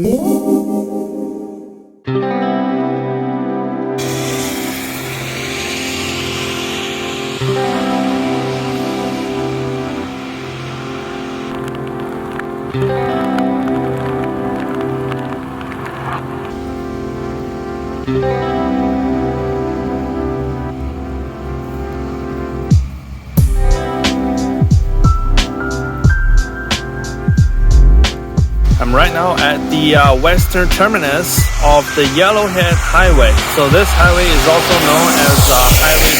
I'm right now at the western terminus of the Yellowhead Highway. So this highway is also known as Highway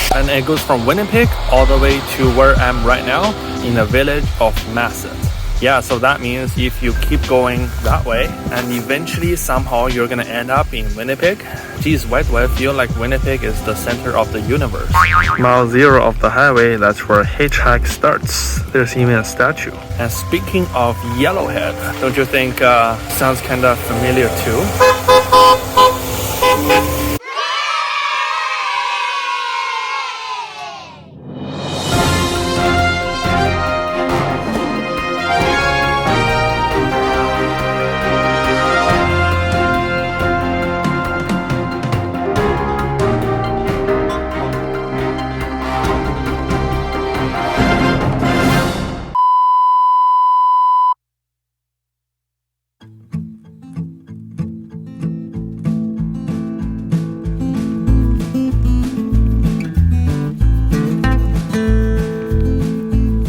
16, and it goes from Winnipeg all the way to where I'm right now in the village of Masset. Yeah, so that means if you keep going that way, and eventually somehow you're gonna end up in Winnipeg. Geez, why do I feel like Winnipeg is the center of the universe? Mile 0 of the highway, that's where hitchhike starts. There's even a statue. And speaking of Yellowhead, don't you think sounds kind of familiar too?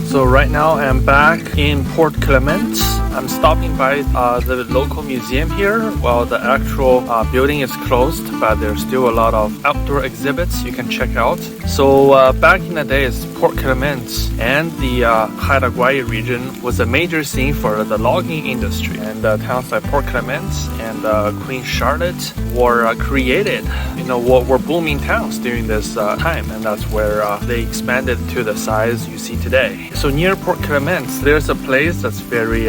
So right now I'm back in Port Clements. I'm stopping by the local museum here. Well, the actual building is closed, but there's still a lot of outdoor exhibits you can check out. So back in the days, Port Clements and the Haida Gwaii region was a major scene for the logging industry. And towns like Port Clements and Queen Charlotte were created, were booming towns during this time. And that's where they expanded to the size you see today. So near Port Clements, there's a place that's very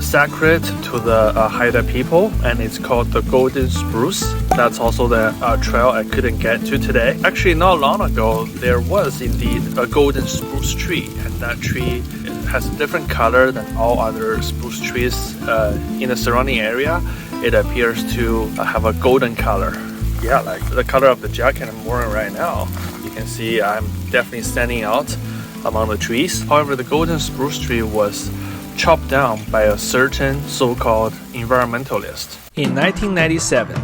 sacred to the Haida people, and it's called the Golden Spruce. That's also the trail I couldn't get to today. Actually, not long ago, there was indeed a Golden Spruce Tree, and that tree has a different color than all other spruce trees in the surrounding area. It appears to have a golden color. Yeah, like the color of the jacket I'm wearing right now. You can see I'm definitely standing out among the trees. However, the Golden Spruce Tree was chopped down by a certain so-called environmentalist. In 1997,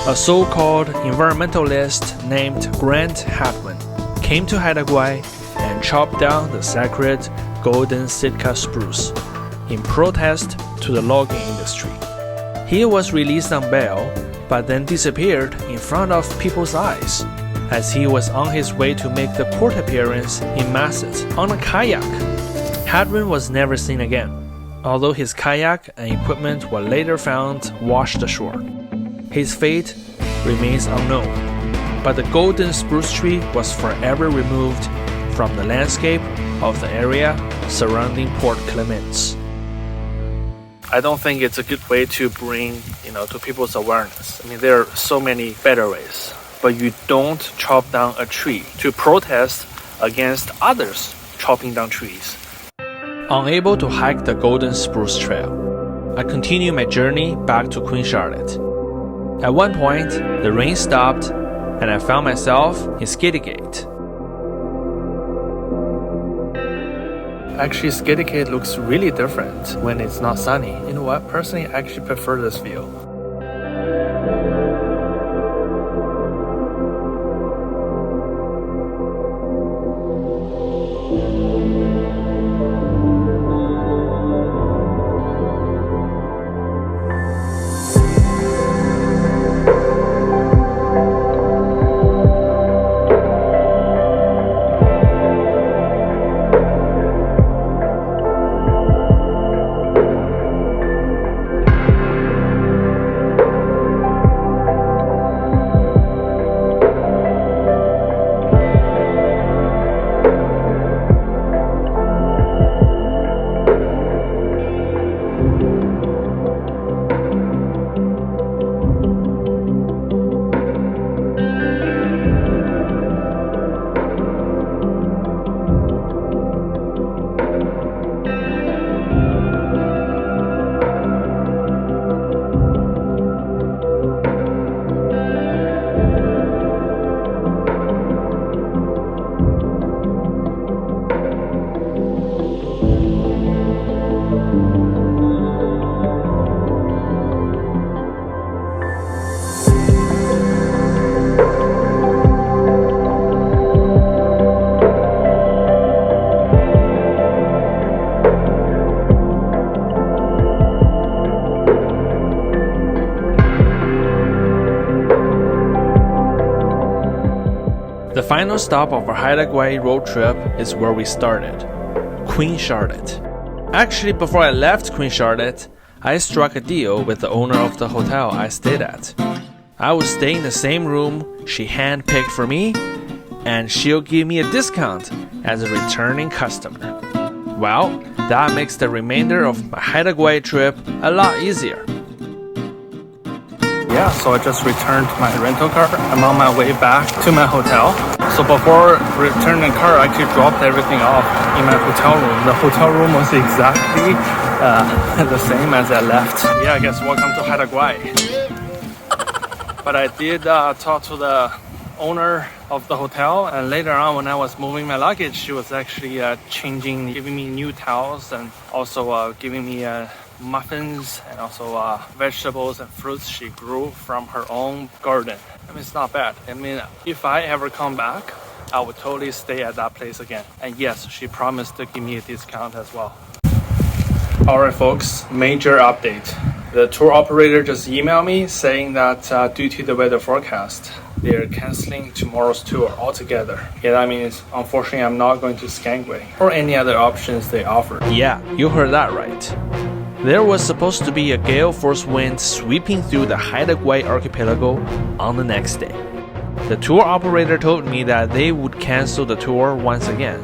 a so-called environmentalist named Grant Hadwin came to Haida Gwaii and chopped down the sacred golden Sitka spruce in protest to the logging industry. He was released on bail, but then disappeared in front of people's eyes as he was on his way to make the port appearance in Masset on a kayak. Hadwin was never seen again, although his kayak and equipment were later found washed ashore. His fate remains unknown, but the Golden Spruce Tree was forever removed from the landscape of the area surrounding Port Clements. I don't think it's a good way to bring, to people's awareness. I mean, there are so many better ways, but you don't chop down a tree to protest against others chopping down trees. Unable to hike the Golden Spruce Trail, I continue my journey back to Queen Charlotte. At one point, the rain stopped and I found myself in Skitty Gate. Actually, Skitty Gate looks really different when it's not sunny. You know what? Personally, I actually prefer this view. The final stop of our Haida Gwaii road trip is where we started, Queen Charlotte. Actually, before I left Queen Charlotte, I struck a deal with the owner of the hotel I stayed at. I would stay in the same room she handpicked for me, and she'll give me a discount as a returning customer. Well, that makes the remainder of my Haida Gwaii trip a lot easier. Yeah, so I just returned my rental car. I'm on my way back to my hotel. So before returning the car, I actually dropped everything off in my hotel room. The hotel room was exactly the same as I left. Yeah, I guess welcome to Haida Gwaii. But I did talk to the owner of the hotel, and later on when I was moving my luggage, she was actually giving me new towels, and also giving me muffins, and also vegetables and fruits she grew from her own garden. I mean, it's not bad. I mean, if I ever come back, I would totally stay at that place again. And yes, she promised to give me a discount as well. Alright folks, major update. The tour operator just emailed me saying that due to the weather forecast, they're canceling tomorrow's tour altogether. Yeah, that means unfortunately I'm not going to Skagway or any other options they offer. Yeah, you heard that right. There was supposed to be a Gale Force wind sweeping through the Haida Gwaii archipelago on the next day. The tour operator told me that they would cancel the tour once again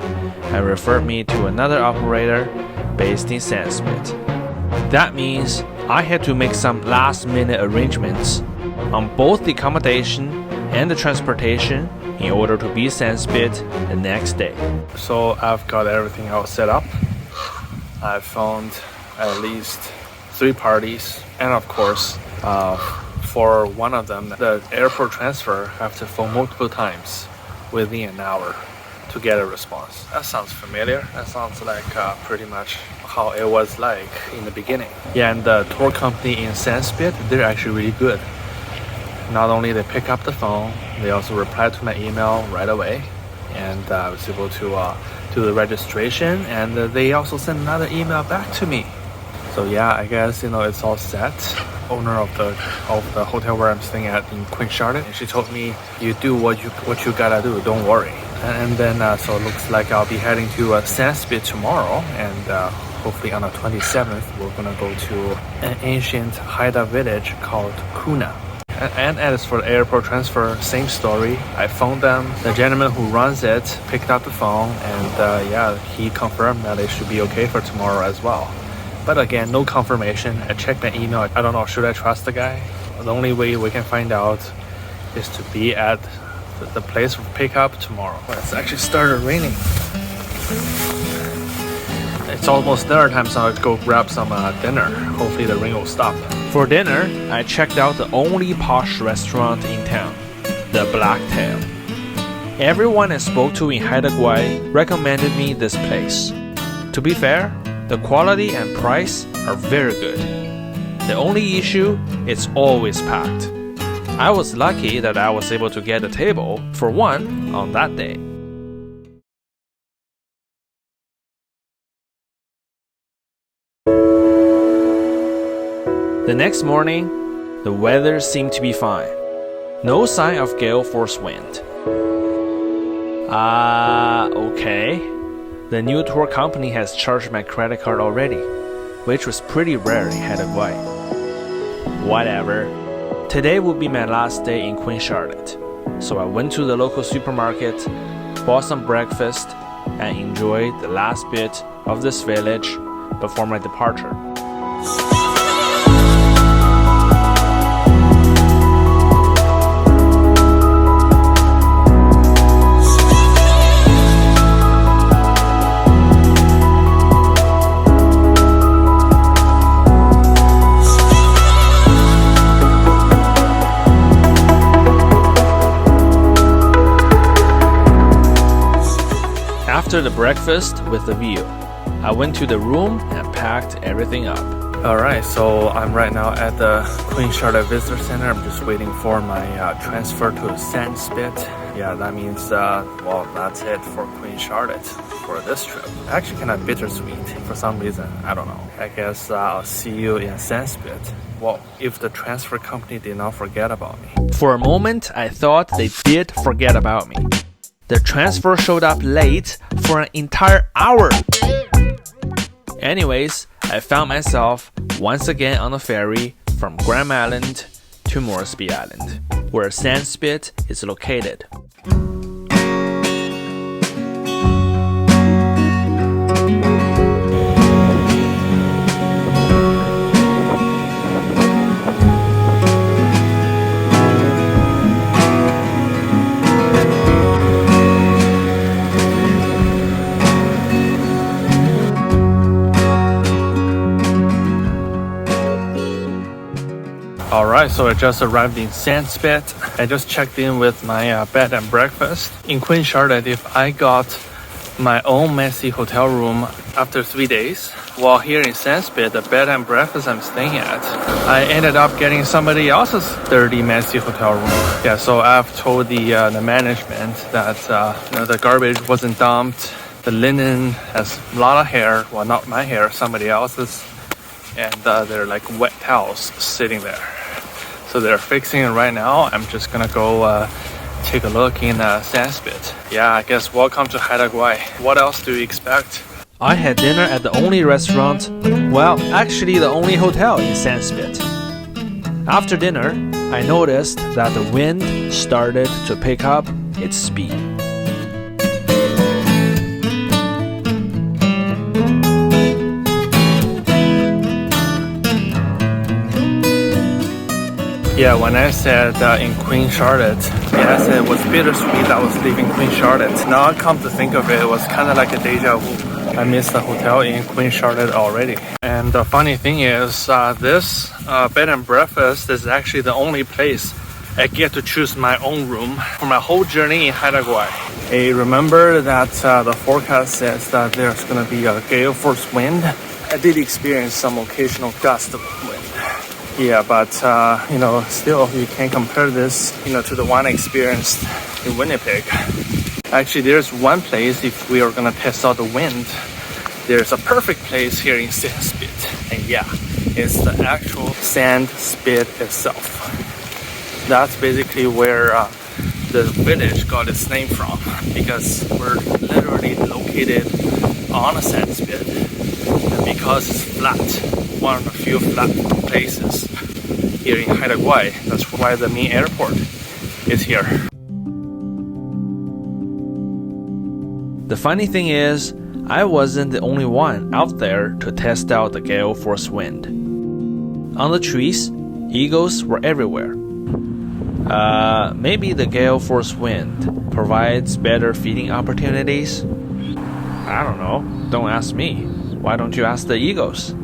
and referred me to another operator based in Sanskrit. That means I had to make some last-minute arrangements on both the accommodation and the transportation in order to be Sanskrit the next day. So I've got everything all set up. I've found at least 3 parties, and of course for one of them, the airport transfer, I have to phone multiple times within an hour to get a response. That sounds familiar. That sounds like pretty much how it was like in the beginning. Yeah, and the tour company in Sanskrit, they're actually really good. Not only they pick up the phone, they also reply to my email right away, and I was able to do the registration, and they also sent another email back to me. So yeah, I guess it's all set. Owner of the hotel where I'm staying at in Queen Charlotte, and she told me, you do what you gotta do, don't worry. And then so it looks like I'll be heading to Sanskrit tomorrow, and hopefully on the 27th we're gonna go to an ancient Haida village called Kuna. And as for the airport transfer, same story. I phoned them. The gentleman who runs it picked up the phone, and yeah, he confirmed that it should be okay for tomorrow as well. But again, no confirmation. I checked the email. I don't know, should I trust the guy? The only way we can find out is to be at the place for pickup tomorrow. Well, it's actually started raining. It's almost dinner time, so I'll go grab some dinner. Hopefully the rain will stop. For dinner, I checked out the only posh restaurant in town, the Blacktail. Everyone I spoke to in Haida Gwaii recommended me this place. To be fair, the quality and price are very good. The only issue, it's always packed. I was lucky that I was able to get a table for one on that day. The next morning, the weather seemed to be fine. No sign of Gale Force wind. Okay. The new tour company has charged my credit card already, which was pretty rare in Haida Gwaii. Whatever. Today will be my last day in Queen Charlotte, so I went to the local supermarket, bought some breakfast, and enjoyed the last bit of this village before my departure. After the breakfast with the view, I went to the room and packed everything up. Alright, so I'm right now at the Queen Charlotte Visitor Center. I'm just waiting for my transfer to Sanskrit. Yeah, that means, well, that's it for Queen Charlotte for this trip. Actually kind of bittersweet for some reason. I don't know. I guess I'll see you in Sanskrit. Well, if the transfer company did not forget about me. For a moment, I thought they did forget about me. The transfer showed up late for an entire hour. Anyways, I found myself once again on a ferry from Graham Island to Moresby Island, where Sandspit is located. Alright, so I just arrived in Sandspit. I just checked in with my bed and breakfast. In Queen Charlotte, if I got my own messy hotel room after 3 days, while here in Sandspit, the bed and breakfast I'm staying at, I ended up getting somebody else's dirty, messy hotel room. Yeah, so I've told the management that the garbage wasn't dumped, the linen has a lot of hair, well, not my hair, somebody else's, and they're like wet towels sitting there. So they're fixing it right now. I'm just gonna go take a look in Sandspit. Yeah, I guess welcome to Haida Gwaii. What else do you expect? I had dinner at the only restaurant, well, actually the only hotel in Sandspit. After dinner, I noticed that the wind started to pick up its speed. Yeah, when I said in Queen Charlotte, I said it was bittersweet that I was leaving Queen Charlotte. Now I come to think of it, it was kind of like a deja vu. I missed the hotel in Queen Charlotte already. And the funny thing is, this bed and breakfast is actually the only place I get to choose my own room for my whole journey in Haida Gwaii. Hey, remember that the forecast says that there's going to be a Gale Force wind? I did experience some occasional gust of wind. Yeah, but still you can't compare this, to the one experienced in Winnipeg. Actually, there's one place, if we are gonna test out the wind, there's a perfect place here in Sandspit. And yeah, it's the actual Sandspit itself. That's basically where the village got its name from, because we're literally located on a Sandspit. And because it's flat, one of the few flat places here in Haida Gwaii. That's why the main airport is here. The funny thing is, I wasn't the only one out there to test out the Gale Force wind. On the trees, eagles were everywhere. Maybe the Gale Force wind provides better feeding opportunities? I don't know. Don't ask me. Why don't you ask the eagles?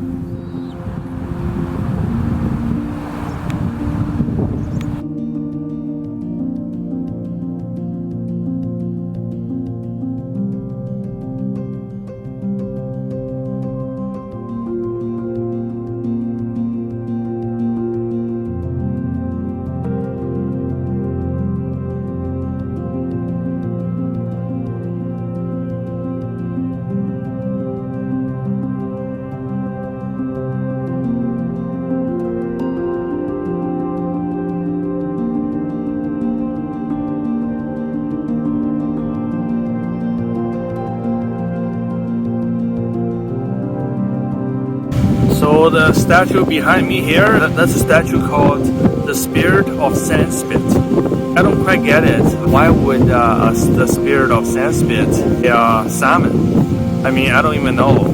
So the statue behind me here, that's a statue called the Spirit of Sandspit. I don't quite get it. Why would the Spirit of Sandspit be a salmon? I mean, I don't even know.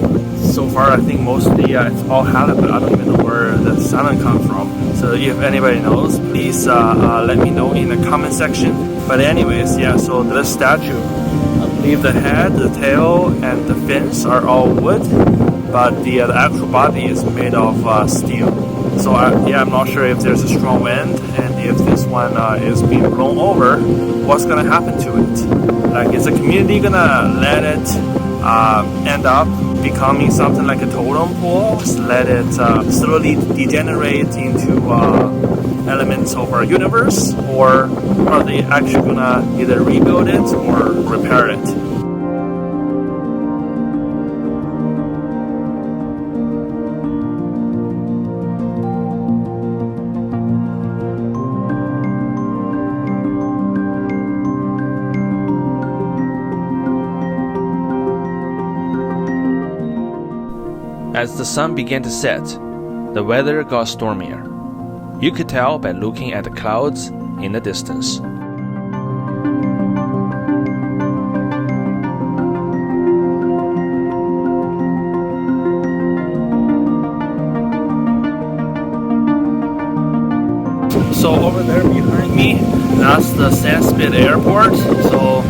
So far, I think mostly it's all halibut. I don't even know where the salmon comes from. So if anybody knows, please let me know in the comment section. But anyways, yeah, so this statue, I believe the head, the tail, and the fins are all wood, but the actual body is made of steel. So I'm not sure if there's a strong wind, and if this one is being blown over, what's gonna happen to it? Like, is the community gonna let it end up becoming something like a totem pole? Just let it slowly degenerate into elements of our universe, or are they actually gonna either rebuild it or repair it? As the sun began to set, the weather got stormier. You could tell by looking at the clouds in the distance. So over there behind me, that's the Sanskrit Airport. So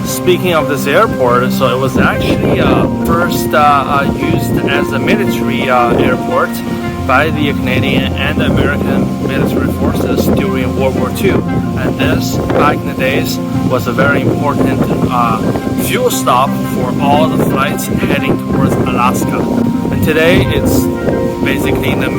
speaking of this airport, so it was actually first used as a military airport by the Canadian and American military forces during World War II. And this, back in the days, was a very important fuel stop for all the flights heading towards Alaska. And today it's basically the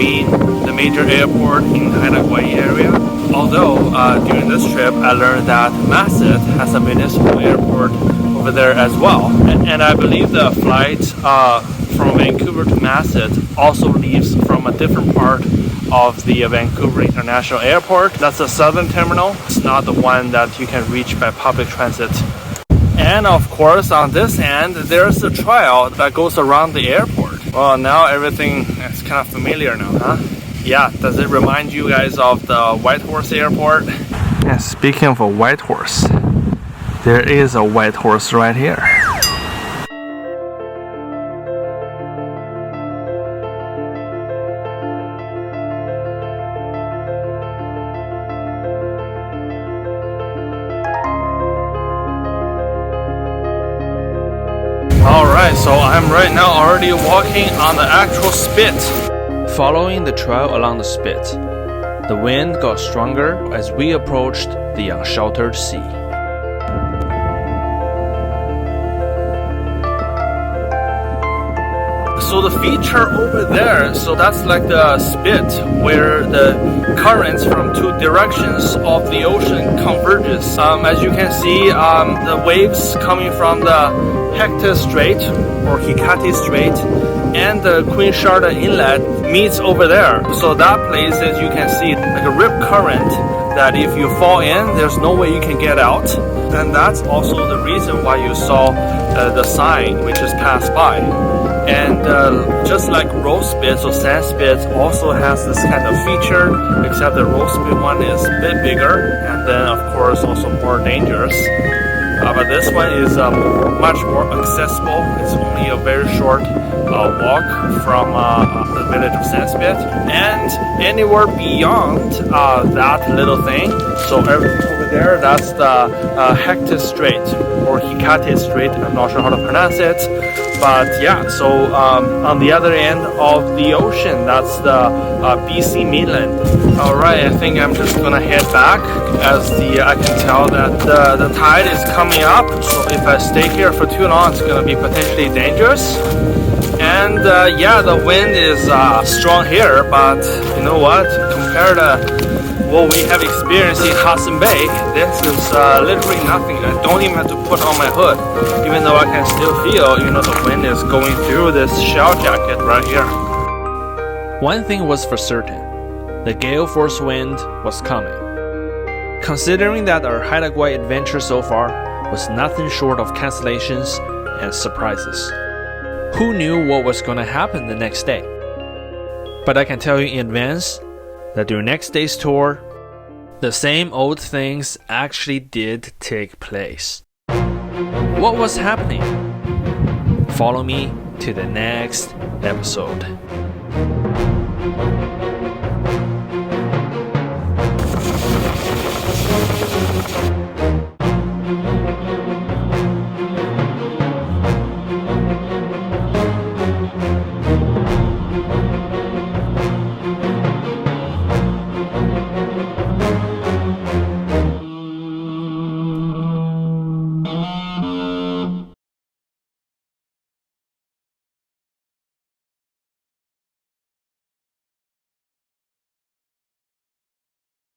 major airport in Haida Gwaii area. Although during this trip I learned that Masset has a municipal airport over there as well. And I believe the flight from Vancouver to Masset also leaves from a different part of the Vancouver International Airport. That's the southern terminal. It's not the one that you can reach by public transit. And of course on this end there's a trail that goes around the airport. Well, now everything is kind of familiar now, huh? Yeah, does it remind you guys of the White Horse Airport? Yeah, speaking of a white horse, there is a white horse right here. Alright, so I'm right now already walking on the actual spit. Following the trail along the spit, the wind got stronger as we approached the unsheltered sea. So the feature over there, so that's like the spit where the currents from two directions of the ocean converges. As you can see, the waves coming from the Haida Strait or Hecate Strait and the Queen Sharda Inlet meets over there. So that place, as you can see, like a rip current that if you fall in, there's no way you can get out. And that's also the reason why you saw the sign which is passed by. And just like rose spits or sand spits also has this kind of feature, except the rose spit one is a bit bigger and then of course also more dangerous. But this one is much more accessible. It's only a very short walk from the village of Sanskrit and anywhere beyond that little thing. So over there, that's the Haida Strait or Hecate Strait. I'm not sure how to pronounce it. But yeah, so on the other end of the ocean, that's the BC mainland. Alright, I think I'm just gonna head back as I can tell that the tide is coming up. So if I stay here for too long, it's gonna be potentially dangerous. And yeah, the wind is strong here, but you know what? Compared to what we have experienced in Hudson Bay, this is literally nothing. I don't even have to put on my hood, even though I can still feel, the wind is going through this shell jacket right here. One thing was for certain, the Gale Force wind was coming. Considering that our Haida Gwaii adventure so far was nothing short of cancellations and surprises. Who knew what was going to happen the next day? But I can tell you in advance that during next day's tour, the same old things actually did take place. What was happening? Follow me to the next episode.